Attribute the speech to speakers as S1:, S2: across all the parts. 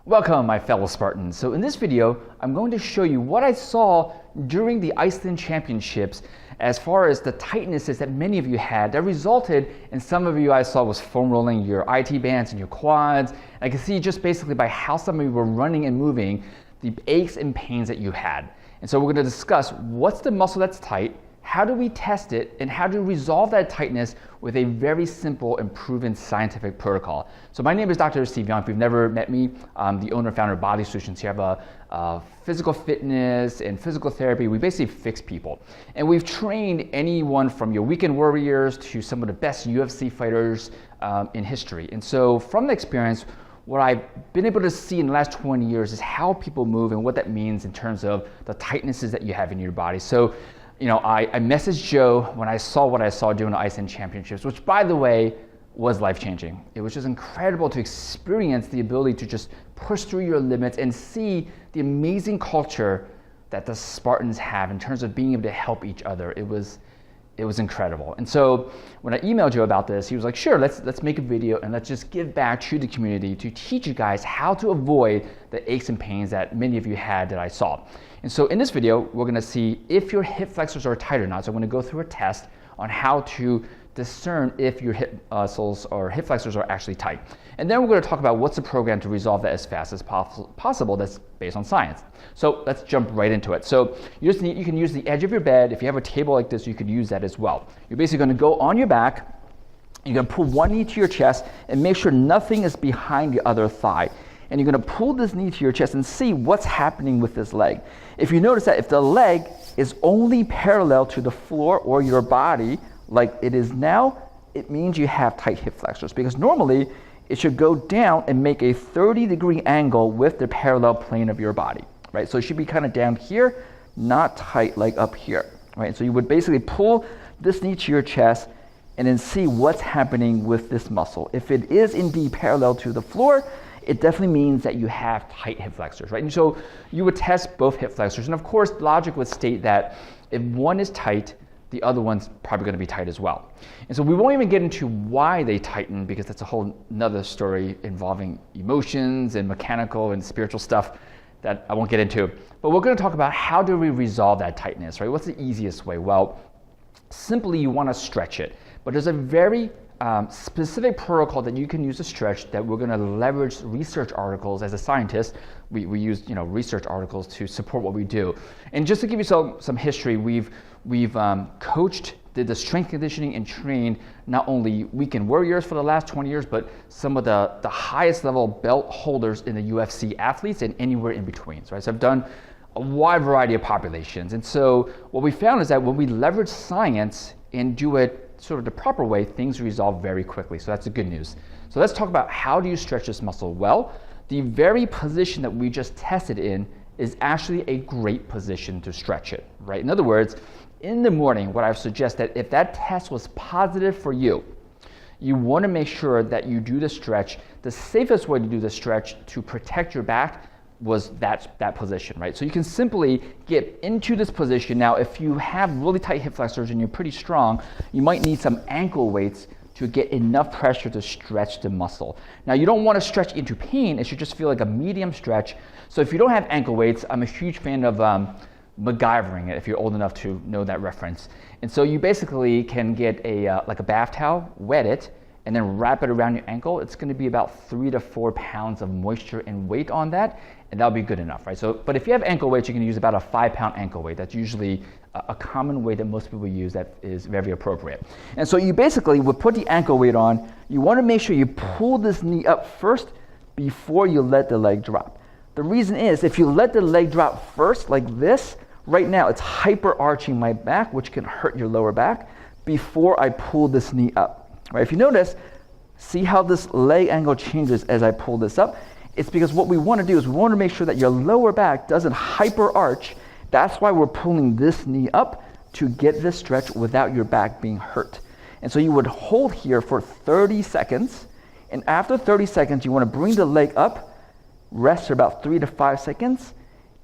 S1: Welcome, my fellow Spartans. So in this video, I'm going to show you what I saw during the Iceland Championships as far as the tightnesses that many of you had that resulted in some of you I saw was foam rolling your IT bands and your quads. And I can see just basically by how some of you were running and moving, the aches and pains that you had. And so we're going to discuss what's the muscle that's tight, how do we test it, and how to resolve that tightness with a very simple and proven scientific protocol. So my name is Dr. Steve Young. If you've never met me, I'm the owner and founder of Body Solutions. Here I have a physical fitness and physical therapy. We basically fix people. And we've trained anyone from your weekend warriors to some of the best UFC fighters in history. And so from the experience, what I've been able to see in the last 20 years is how people move and what that means in terms of the tightnesses that you have in your body. So I messaged Joe when I saw what I saw during the Iceland Championships, which, by the way, was life-changing. It was just incredible to experience the ability to just push through your limits and see the amazing culture that the Spartans have in terms of being able to help each other. It was incredible. And so when I emailed Joe about this, he was like, sure, let's make a video and let's just give back to the community to teach you guys how to avoid the aches and pains that many of you had that I saw. And so in this video, we're gonna see if your hip flexors are tight or not. So I'm gonna go through a test on how to discern if your hip muscles or hip flexors are actually tight. And then we're gonna talk about what's the program to resolve that as fast as possible that's based on science. So let's jump right into it. So you can use the edge of your bed. If you have a table like this, you could use that as well. You're basically gonna go on your back, you're gonna pull one knee to your chest and make sure nothing is behind the other thigh. And you're gonna pull this knee to your chest and see what's happening with this leg. If you notice that if the leg is only parallel to the floor or your body, like it is now, it means you have tight hip flexors, because normally it should go down and make a 30-degree angle with the parallel plane of your body, right? So it should be kind of down here, not tight like up here, right? So you would basically pull this knee to your chest and then see what's happening with this muscle. If it is indeed parallel to the floor, it definitely means that you have tight hip flexors, right? And so you would test both hip flexors. And of course, logic would state that if one is tight, the other one's probably gonna be tight as well. And so we won't even get into why they tighten, because that's a whole nother story involving emotions and mechanical and spiritual stuff that I won't get into. But we're gonna talk about how do we resolve that tightness, right? What's the easiest way? Well, simply you wanna stretch it. But there's a very specific protocol that you can use to stretch that we're going to leverage research articles. As a scientist, we use research articles to support what we do. And just to give you some history, we've coached, did the strength conditioning and trained not only weekend warriors for the last 20 years, but some of the highest level belt holders in the UFC athletes and anywhere in between. Right? So I've done a wide variety of populations. And so what we found is that when we leverage science and do it sort of the proper way, things resolve very quickly. So that's the good news. So let's talk about how do you stretch this muscle? Well, the very position that we just tested in is actually a great position to stretch it, right? In other words, in the morning, what I suggest that if that test was positive for you, you want to make sure that you do the stretch. The safest way to do the stretch to protect your back was that position, right? So you can simply get into this position. Now, if you have really tight hip flexors and you're pretty strong, you might need some ankle weights to get enough pressure to stretch the muscle. Now, you don't want to stretch into pain. It should just feel like a medium stretch. So if you don't have ankle weights, I'm a huge fan of MacGyvering it, if you're old enough to know that reference. And so you basically can get like a bath towel, wet it, and then wrap it around your ankle. It's gonna be about 3 to 4 pounds of moisture and weight on that, and that'll be good enough, right? So, but if you have ankle weights, you can use about a 5-pound ankle weight. That's usually a common weight that most people use that is very appropriate. And so you basically would put the ankle weight on. You wanna make sure you pull this knee up first before you let the leg drop. The reason is, if you let the leg drop first, like this, right now it's hyper arching my back, which can hurt your lower back, before I pull this knee up. Right, if you notice, see how this leg angle changes as I pull this up? It's because what we want to do is we want to make sure that your lower back doesn't hyper arch. That's why we're pulling this knee up, to get this stretch without your back being hurt. And so you would hold here for 30 seconds. And after 30 seconds, you want to bring the leg up, rest for about 3 to 5 seconds,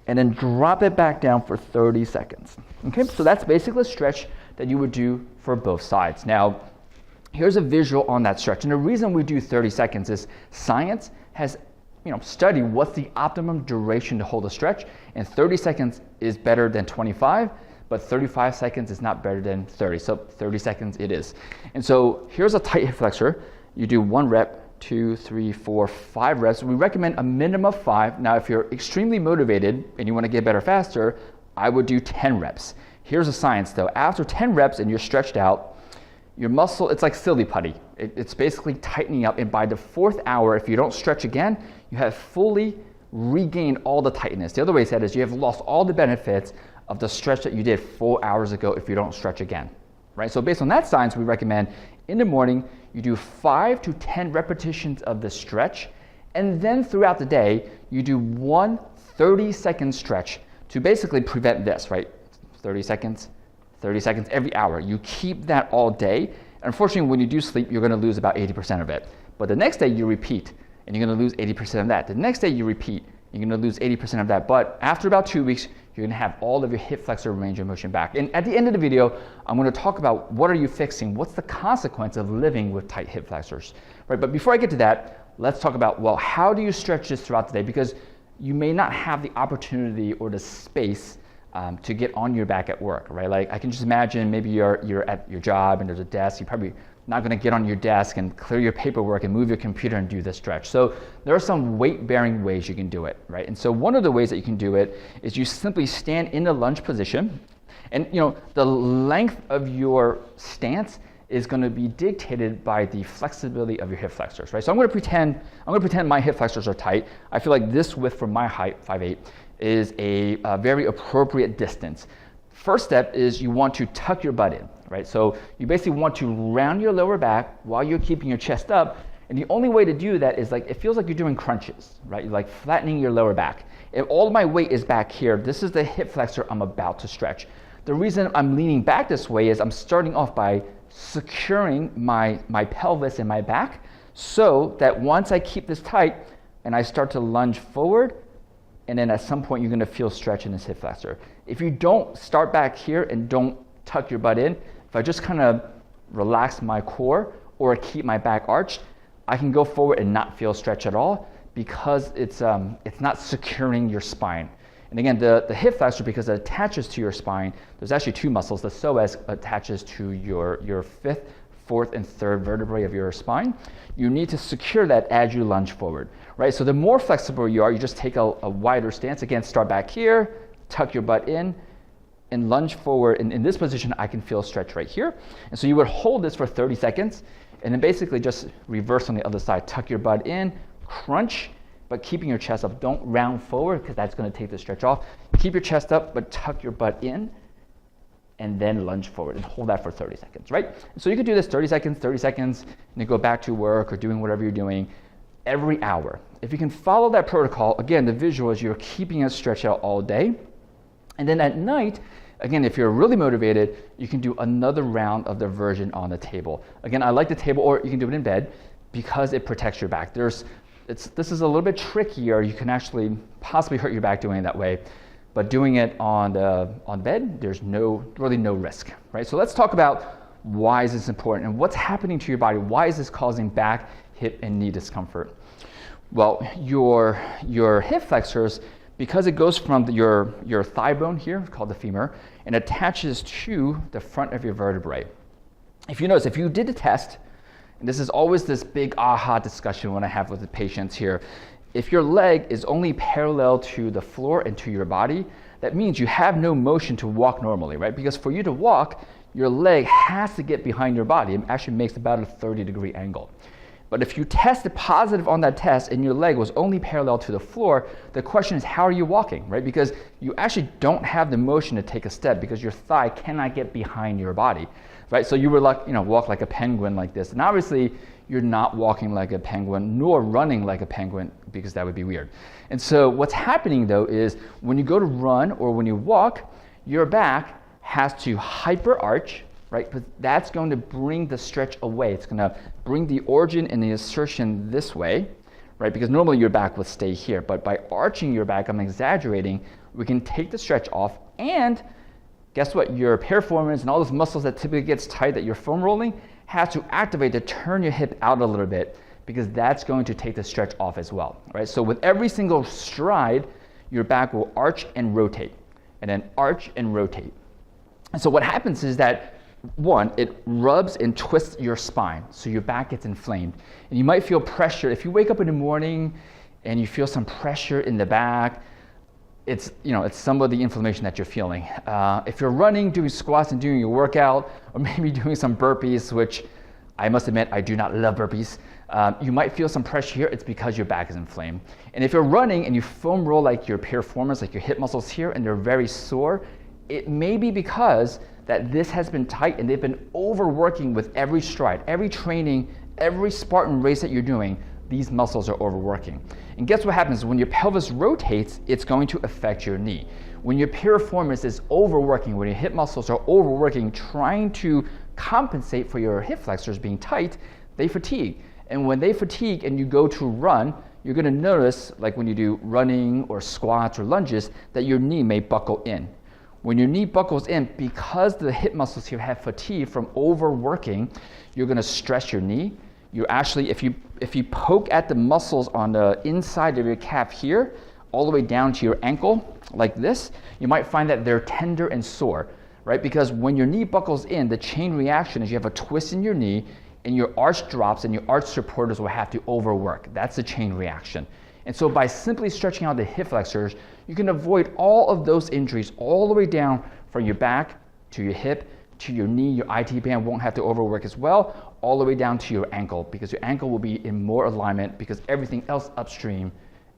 S1: and then drop it back down for 30 seconds. Okay, so that's basically a stretch that you would do for both sides. Now, here's a visual on that stretch. And the reason we do 30 seconds is science has study what's the optimum duration to hold a stretch, and 30 seconds is better than 25, but 35 seconds is not better than 30. So 30 seconds it is. And so here's a tight hip flexor. You do 1 rep, 2, 3, 4, 5 reps. We recommend a minimum of 5. Now, if you're extremely motivated and you want to get better faster, I would do 10 reps. Here's the science though. After 10 reps and you're stretched out, your muscle, it's like silly putty. It's basically tightening up, and by the 4th hour, if you don't stretch again, you have fully regained all the tightness. The other way to say it is you have lost all the benefits of the stretch that you did 4 hours ago if you don't stretch again, right? So based on that science, we recommend in the morning, you do 5 to 10 repetitions of the stretch, and then throughout the day, you do 1 30-second stretch to basically prevent this, right? 30 seconds every hour. You keep that all day. Unfortunately, when you do sleep, you're going to lose about 80% of it. But the next day you repeat, and you're going to lose 80% of that. The next day you repeat, you're going to lose 80% of that. But after about 2 weeks, you're going to have all of your hip flexor range of motion back. And at the end of the video, I'm going to talk about what are you fixing? What's the consequence of living with tight hip flexors, right? But before I get to that, let's talk about, well, how do you stretch this throughout the day? Because you may not have the opportunity or the space to get on your back at work, right? Like I can just imagine maybe you're at your job and there's a desk. You're probably not going to get on your desk and clear your paperwork and move your computer and do this stretch. So there are some weight-bearing ways you can do it, right? And so one of the ways that you can do it is you simply stand in the lunge position, and the length of your stance is going to be dictated by the flexibility of your hip flexors, right? So I'm going to pretend my hip flexors are tight. I feel like this width from my height, 5'8", is a very appropriate distance. First step is you want to tuck your butt in, right? So you basically want to round your lower back while you're keeping your chest up. And the only way to do that is it feels like you're doing crunches, right? You're like flattening your lower back. If all of my weight is back here, this is the hip flexor I'm about to stretch. The reason I'm leaning back this way is I'm starting off by securing my pelvis and my back so that once I keep this tight and I start to lunge forward, and then at some point you're going to feel stretch in this hip flexor. If you don't start back here and don't tuck your butt in, if I just kind of relax my core or keep my back arched, I can go forward and not feel stretch at all because it's not securing your spine. And again, the hip flexor, because it attaches to your spine, there's actually 2 muscles. The psoas attaches to your 5th, 4th, and 3rd vertebrae of your spine. You need to secure that as you lunge forward, right? So the more flexible you are, you just take a wider stance. Again, start back here, tuck your butt in, and lunge forward. And in this position, I can feel stretch right here. And so you would hold this for 30 seconds, and then basically just reverse on the other side. Tuck your butt in, crunch, but keeping your chest up. Don't round forward because that's going to take the stretch off. Keep your chest up, but tuck your butt in, and then lunge forward and hold that for 30 seconds, right? So you could do this 30 seconds, and then go back to work or doing whatever you're doing every hour. If you can follow that protocol, again, the visual is you're keeping it stretched out all day. And then at night, again, if you're really motivated, you can do another round of the version on the table. Again, I like the table, or you can do it in bed because it protects your back. This is a little bit trickier. You can actually possibly hurt your back doing it that way. But doing it on bed, there's really no risk, right? So let's talk about why is this important and what's happening to your body. Why is this causing back, hip, and knee discomfort? Well, your hip flexors, because it goes from your thigh bone here, called the femur, and attaches to the front of your vertebrae. If you notice, if you did the test, and this is always this big aha discussion when I have with the patients here, if your leg is only parallel to the floor and to your body, that means you have no motion to walk normally, right? Because for you to walk, your leg has to get behind your body. It actually makes about a 30-degree angle. But if you tested positive on that test and your leg was only parallel to the floor, the question is, how are you walking, right? Because you actually don't have the motion to take a step because your thigh cannot get behind your body, right? So you would walk like a penguin like this. And obviously, you're not walking like a penguin nor running like a penguin because that would be weird. And so what's happening though is when you go to run or when you walk, your back has to hyper arch, right? But that's going to bring the stretch away. It's going to bring the origin and the insertion this way, right? Because normally your back would stay here, but by arching your back, I'm exaggerating, we can take the stretch off, and guess what? Your piriformis and all those muscles that typically gets tight that you're foam rolling has to activate to turn your hip out a little bit because that's going to take the stretch off as well, right? So with every single stride, your back will arch and rotate, and then arch and rotate. And so what happens is that, one, it rubs and twists your spine, so your back gets inflamed. And you might feel pressure. If you wake up in the morning and you feel some pressure in the back, it's some of the inflammation that you're feeling. If you're running, doing squats and doing your workout, or maybe doing some burpees, which I must admit, I do not love burpees, you might feel some pressure here. It's because your back is inflamed. And if you're running and you foam roll like your piriformis, like your hip muscles here, and they're very sore, it may be because that this has been tight and they've been overworking with every stride, every training, every Spartan race that you're doing. These muscles are overworking. And guess what happens? When your pelvis rotates, it's going to affect your knee. When your piriformis is overworking, when your hip muscles are overworking, trying to compensate for your hip flexors being tight, they fatigue. And when they fatigue and you go to run, you're going to notice, like when you do running or squats or lunges, that your knee may buckle in. When your knee buckles in, because the hip muscles here have fatigue from overworking, you're going to stress your knee. You actually, if you poke at the muscles on the inside of your calf here, all the way down to your ankle, like this, you might find that they're tender and sore, right? Because when your knee buckles in, the chain reaction is you have a twist in your knee, and your arch drops, and your arch supporters will have to overwork. That's the chain reaction. And so by simply stretching out the hip flexors, you can avoid all of those injuries all the way down from your back to your hip to your knee. Your IT band won't have to overwork as well, all the way down to your ankle, because your ankle will be in more alignment because everything else upstream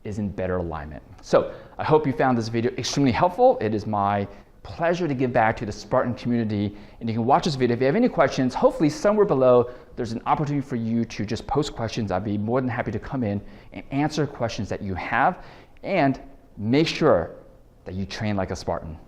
S1: is in better alignment. So I hope you found this video extremely helpful. It is my pleasure to give back to the Spartan community, and you can watch this video. If you have any questions, hopefully somewhere below there's an opportunity for you to just post questions. I'd be more than happy to come in and answer questions that you have, and make sure that you train like a Spartan.